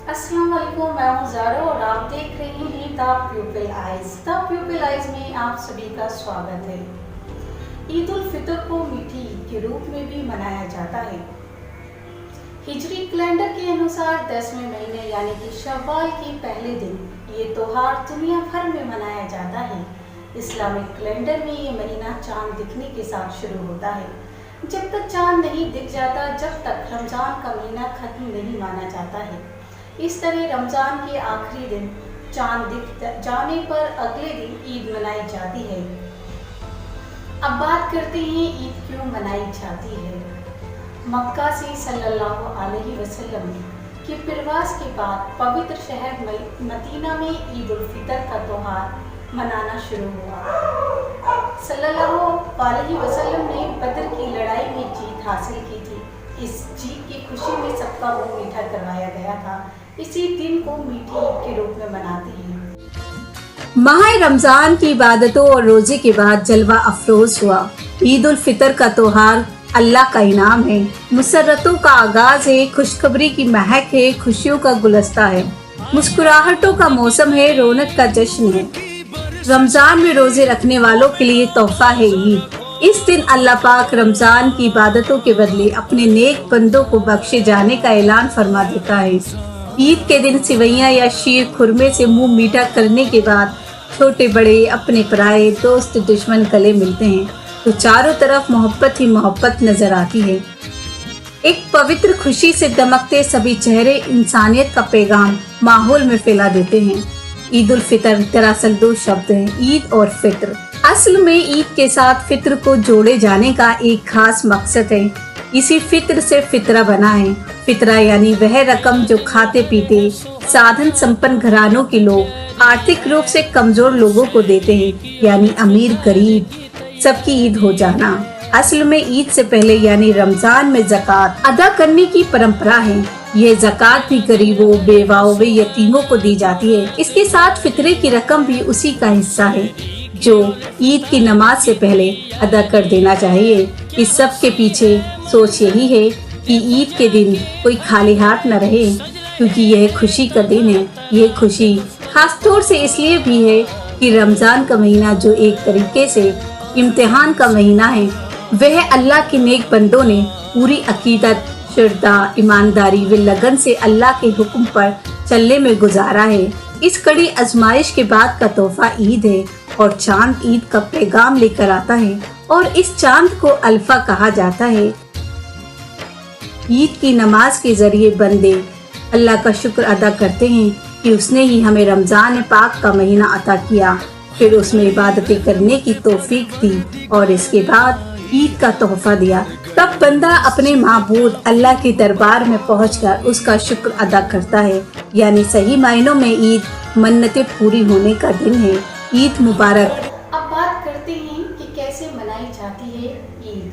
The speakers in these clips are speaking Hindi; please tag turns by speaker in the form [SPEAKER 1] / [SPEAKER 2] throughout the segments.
[SPEAKER 1] अस्सलाम वालेकुम, मैं हूँ ज़ारा और आप देख रहे हैं द प्यूपिल आइज़। द प्यूपिल आइज़ में आप सभी का स्वागत है। ईद उल फितर को मीठी ईद के रूप में भी मनाया जाता है। हिजरी कैलेंडर के अनुसार 10वें महीने यानी कि शव्वाल के पहले दिन ये त्योहार दुनिया भर में मनाया जाता है। इस्लामिक कैलेंडर में ये महीना चांद दिखने के साथ शुरू होता है। जब तक चांद नहीं दिख जाता, जब तक रमज़ान का महीना खत्म नहीं माना जाता है। इस तरह रमज़ान के आखिरी दिन चांद दिख जाने पर अगले दिन ईद मनाई जाती है। अब बात करते हैं ईद क्यों मनाई जाती है। मक्का से सल्लल्लाहु अलैहि वसल्लम के प्रवास के बाद पवित्र शहर मदीना में ईद उल फितर का त्योहार मनाना शुरू हुआ। सल्लल्लाहु अलैहि वसल्लम ने बदर की लड़ाई में जीत हासिल की थी। इस जीत की खुशी में सबका मुंह मीठा करवाया गया था। इसी दिन को मीठी ईद के रूप में मनाते हैं।
[SPEAKER 2] माह रमजान की इबादतों और रोजे के बाद जलवा अफरोज हुआ। ईद उल फितर का त्योहार अल्लाह का इनाम है, मुसर्रतों का आगाज है, खुशखबरी की महक है, खुशियों का गुलस्ता है, मुस्कुराहटों का मौसम है, रौनक का जश्न है। रमजान में रोजे रखने वालों के लिए तोहफा है ईद। इस दिन अल्लाह पाक रमजान की इबादतों के बदले अपने नेक बंदों को बख्शे जाने का ऐलान फरमा देता है। ईद के दिन सिवैयाँ या शीर खुरमे से मुंह मीठा करने के बाद छोटे बड़े, अपने पराए, दोस्त दुश्मन गले मिलते हैं तो चारों तरफ मोहब्बत ही मोहब्बत नजर आती है। एक पवित्र खुशी से दमकते सभी चेहरे इंसानियत का पैगाम माहौल में फैला देते हैं। ईद उल फितर दरअसल दो शब्द हैं, ईद और फित्र। असल में ईद के साथ फित्र को जोड़े जाने का एक खास मकसद है। इसी फित्र से फितरा बना है। फितरा यानी वह रकम जो खाते पीते साधन संपन्न घरानों के लोग आर्थिक रूप से कमजोर लोगों को देते हैं, यानी अमीर गरीब सबकी ईद हो जाना। असल में ईद से पहले यानी रमजान में ज़कात अदा करने की परंपरा है। यह ज़कात भी गरीबों, बेवाओं व यतीमों को दी जाती है। इसके साथ फितरे की रकम भी उसी का हिस्सा है जो ईद की नमाज से पहले अदा कर देना चाहिए। इस सब के पीछे सोच यही है कि ईद के दिन कोई खाली हाथ न रहे, क्योंकि यह खुशी का दिन है। यह खुशी खास तौर से इसलिए भी है कि रमजान का महीना जो एक तरीके से इम्तिहान का महीना है, वह अल्लाह के नेक बंदों ने पूरी अकीदत, श्रद्धा, ईमानदारी व लगन से अल्लाह के हुक्म पर चलने में गुजारा है। इस कड़ी आजमाइश के बाद का तोहफा ईद है और चांद ईद का पैगाम लेकर आता है और इस चांद को अल्फा कहा जाता है। ईद की नमाज के जरिए बंदे अल्लाह का शुक्र अदा करते हैं कि उसने ही हमें रमजान पाक का महीना अता किया, फिर उसमें इबादतें करने की तौफीक दी और इसके बाद ईद का तोहफा दिया। तब बंदा अपने माबूद अल्लाह के दरबार में पहुंचकर उसका शुक्र अदा करता है। यानी सही मायनों में ईद मन्नतें पूरी होने का दिन है। ईद मुबारक।
[SPEAKER 1] अब बात करते हैं कि कैसे मनाई जाती है ईद।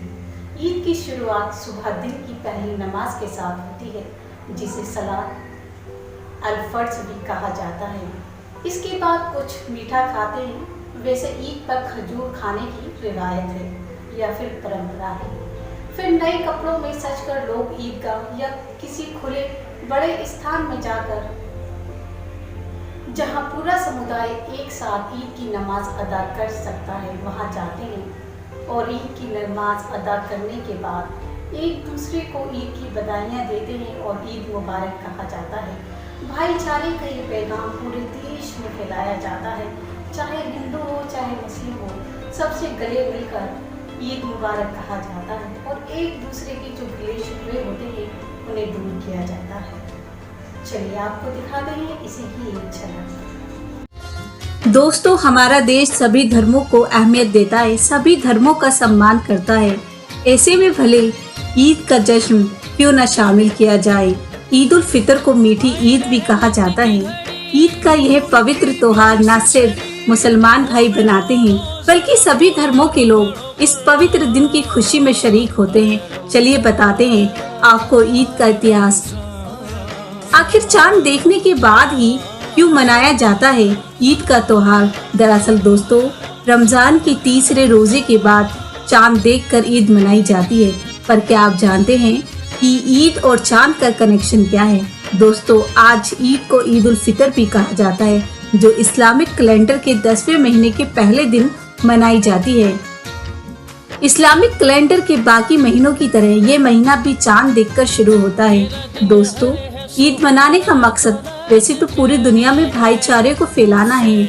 [SPEAKER 1] ईद की शुरुआत सुबह दिन की पहली नमाज के साथ होती है, जिसे सलात अल फर्ज भी कहा जाता है। इसके बाद कुछ मीठा खाते हैं। वैसे ईद पर खजूर खाने की रिवायत है या फिर परंपरा है। फिर नए कपड़ों में सजकर लोग ईदगाह या किसी खुले बड़े स्थान में जाकर, जहां पूरा समुदाय एक साथ ईद की नमाज अदा कर सकता है, वहां जाते हैं और ईद की नमाज अदा करने के बाद एक दूसरे को ईद की बधाइयाँ देते हैं और ईद मुबारक कहा जाता है। भाईचारे का ये पैगाम पूरे देश में फैलाया जाता है। चाहे हिंदू हो चाहे मुस्लिम हो, सबसे गले मिलकर ईद मुबारक कहा जाता है और एक दूसरे के जो गिले शिकवे होते हैं उन्हें दूर किया जाता है। चलिए आपको दिखाते हैं इसी की एक झलक।
[SPEAKER 2] दोस्तों, हमारा देश सभी धर्मों को अहमियत देता है, सभी धर्मों का सम्मान करता है। ऐसे में भले ईद का जश्न क्यों न शामिल किया जाए। ईद उल फितर को मीठी ईद भी कहा जाता है। ईद का यह पवित्र त्योहार न सिर्फ मुसलमान भाई बनाते हैं, बल्कि सभी धर्मों के लोग इस पवित्र दिन की खुशी में शरीक होते हैं। चलिए बताते हैं आपको ईद का इतिहास। आखिर चांद देखने के बाद ही क्यों मनाया जाता है ईद का त्योहार। दरअसल दोस्तों, रमजान की तीसरे रोजे के बाद चांद देखकर ईद मनाई जाती है। पर क्या आप जानते हैं कि ईद और चांद का कनेक्शन क्या है? दोस्तों, आज ईद को ईद उल फितर भी कहा जाता है, जो इस्लामिक कैलेंडर के 10वें महीने के पहले दिन मनाई जाती है। इस्लामिक कैलेंडर के बाकी महीनों की तरह ये महीना भी चांद देखकर शुरू होता है। दोस्तों, ईद मनाने का मकसद वैसे तो पूरी दुनिया में भाईचारे को फैलाना है।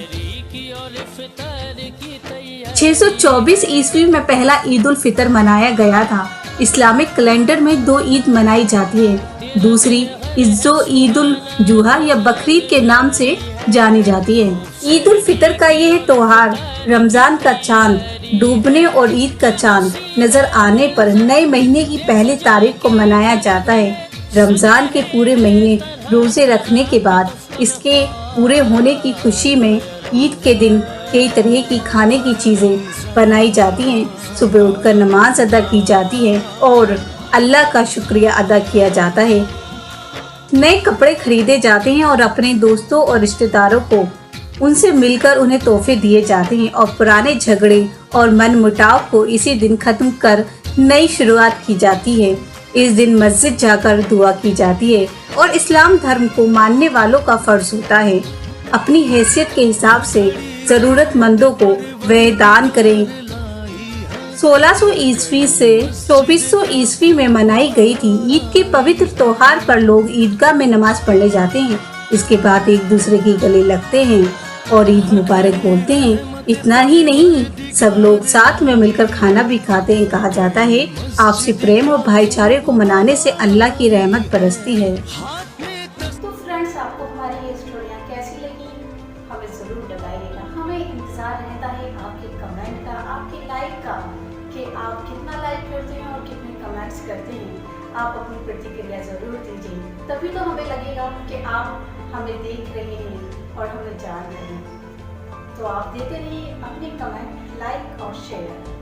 [SPEAKER 2] 624 ईस्वी में पहला ईद उल फितर मनाया गया था। इस्लामिक कैलेंडर में 2 ईद मनाई जाती है। दूसरी जो ईद उल जुहा या बकरीद के नाम से जानी जाती है। ईद उल फितर का यह त्योहार रमजान का चांद डूबने और ईद का चांद नजर आने पर नए महीने की पहली तारीख को मनाया जाता है। रमजान के पूरे महीने रोजे रखने के बाद इसके पूरे होने की खुशी में ईद के दिन कई तरह की खाने की चीजें बनाई जाती हैं। सुबह उठकर नमाज अदा की जाती है और अल्लाह का शुक्रिया अदा किया जाता है। नए कपड़े खरीदे जाते हैं और अपने दोस्तों और रिश्तेदारों को उनसे मिलकर उन्हें तोहफे दिए जाते हैं और पुराने झगड़े और मनमुटाव को इसी दिन खत्म कर नई शुरुआत की जाती है। इस दिन मस्जिद जाकर दुआ की जाती है और इस्लाम धर्म को मानने वालों का फर्ज होता है अपनी हैसियत के हिसाब से जरूरतमंदों को वह दान करें। 1600 ईस्वी से 2400 ईस्वी में मनाई गई थी। ईद के पवित्र त्योहार पर लोग ईदगाह में नमाज पढ़ने जाते हैं। इसके बाद एक दूसरे के गले लगते हैं और ईद मुबारक बोलते हैं। इतना ही नहीं, सब लोग साथ में मिलकर खाना भी खाते हैं। कहा जाता है आपसी प्रेम और भाईचारे को मनाने से अल्लाह की रहमत बरसती है।
[SPEAKER 1] तो फ्रेंड्स, आपको हमारी ये स्टोरियाँ कैसी लगी हमें ज़रूर बताइएगा। हमें इंतज़ार रहता है आपके कमेंट का, आपके लाइक का, कि आप कितना लाइक करते हैं और कितने कमेंट्स करते हैं। आप अपनी प्रतिक्रिया ज़रूर दीजिए, तभी तो हमें लगेगा कि आप हमें देख रहे हैं और हमें जान रहे हैं। तो आप देते रहिए अपने कमेंट, लाइक और शेयर।